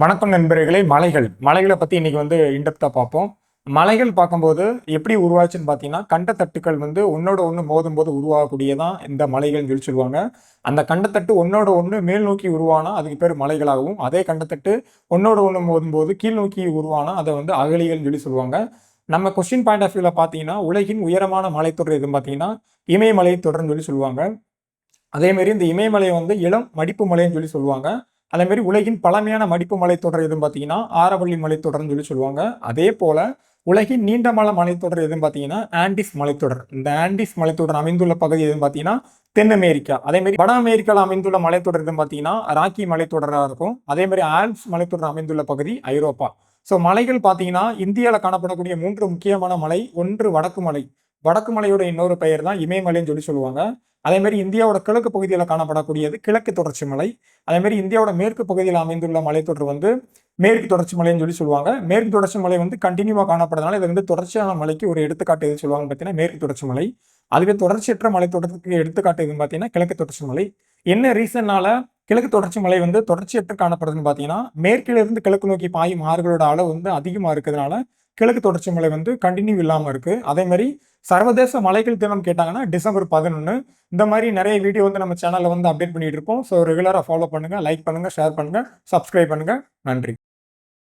வணக்கம் நண்பர்களே. மலைகளை பற்றி இன்னைக்கு இன்டெப்த்தாக பார்ப்போம். மலைகள் பார்க்கும்போது எப்படி உருவாச்சுன்னு பார்த்தீங்கன்னா, கண்டத்தட்டுக்கள் ஒன்னோட ஒன்று மோதும்போது உருவாகக்கூடியதான் இந்த மலைகள்னு சொல்லுவாங்க. அந்த கண்டத்தட்டு ஒன்னோட ஒன்று மேல் நோக்கி உருவானா அதுக்கு பேர் மலைகளாகவும், அதே கண்டத்தட்டு ஒன்னோட ஒன்று மோதும்போது கீழ் நோக்கி உருவானா அதை அகழிகள்னு சொல்லுவாங்க. நம்ம கொஸ்டின் பாயிண்ட் ஆஃப் வியூவில் பார்த்தீங்கன்னா, உலகின் உயரமான மலைத்தொடர் எதுன்னு பார்த்தீங்கன்னா இமயமலை தொடர்ன்னு சொல்லுவாங்க. அதேமாரி இந்த இமயமலை இளம் மடிப்பு மலைன்னு சொல்லுவாங்க. அதே மாதிரி உலகின் பழமையான மடிப்பு மலைத்தொடர் எதுன்னு பார்த்தீங்கன்னா ஆரவள்ளி மலைத்தொடர்னு சொல்லுவாங்க. அதே போல உலகின் நீண்டமான மலைத்தொடர் எதுன்னு பார்த்தீங்கன்னா ஆண்டிஸ் மலைத்தொடர். இந்த ஆண்டிஸ் மலைத்தொடர் அமைந்துள்ள பகுதி எதுன்னு பார்த்தீங்கன்னா தென் அமெரிக்கா. அதே மாதிரி வட அமெரிக்காவில் அமைந்துள்ள மலைத்தொடர் எதுன்னு பார்த்தீங்கன்னா ராக்கி மலைத்தொடராக இருக்கும். அதே மாதிரி ஆல்ப்ஸ் மலைத்தொடர் அமைந்துள்ள பகுதி ஐரோப்பா. ஸோ மலைகள் பார்த்தீங்கன்னா இந்தியாவில் காணப்படக்கூடிய 3 முக்கியமான மலை. ஒன்று வடக்கு மலை. வடக்கு மலையோட இன்னொரு பெயர் தான் இமயமலைன்னு சொல்லுவாங்க. அதே மாதிரி இந்தியாவோட கிழக்கு பகுதியில் காணப்படக்கூடியது கிழக்கு தொடர்ச்சி மலை. அதே மாதிரி இந்தியாவோட மேற்கு பகுதியில் அமைந்துள்ள மலைத்தொடர் மேற்கு தொடர்ச்சி மலைன்னு சொல்லுவாங்க. மேற்கு தொடர்ச்சி மலை கண்டினியூவா காணப்படுறதுனால இது தொடர்ச்சியான மலைக்கு ஒரு எடுத்துக்காட்டு எது சொல்லுவாங்க பார்த்தீங்கன்னா மேற்கு தொடர்ச்சி மலை. அதுவே தொடர்ச்சியற்ற மலைத்தொடருக்கு எடுத்துக்காட்டு எதுன்னு பார்த்தீங்கன்னா கிழக்கு தொடர்ச்சி மலை. என்ன ரீசன்னால கிழக்கு தொடர்ச்சி மலை தொடர்ச்சியற்று காணப்படுறதுன்னு பார்த்தீங்கன்னா மேற்கிலிருந்து கிழக்கு நோக்கி பாயும் ஆறுகளோட அளவு அதிகமாக இருக்கிறதுனால கிழக்கு தொடர்ச்சி மலை கண்டினியூ இல்லாமல் இருக்கு. அதே மாதிரி சர்வதேச மலைகள் தினம் கேட்டாங்கன்னா டிசம்பர் 11. இந்த மாதிரி நிறைய வீடியோ நம்ம சேனல்ல அப்டேட் பண்ணிட்டு இருப்போம். ஸோ ரெகுலராக ஃபாலோ பண்ணுங்க, லைக் பண்ணுங்க, ஷேர் பண்ணுங்க, சப்ஸ்கிரைப் பண்ணுங்க. நன்றி.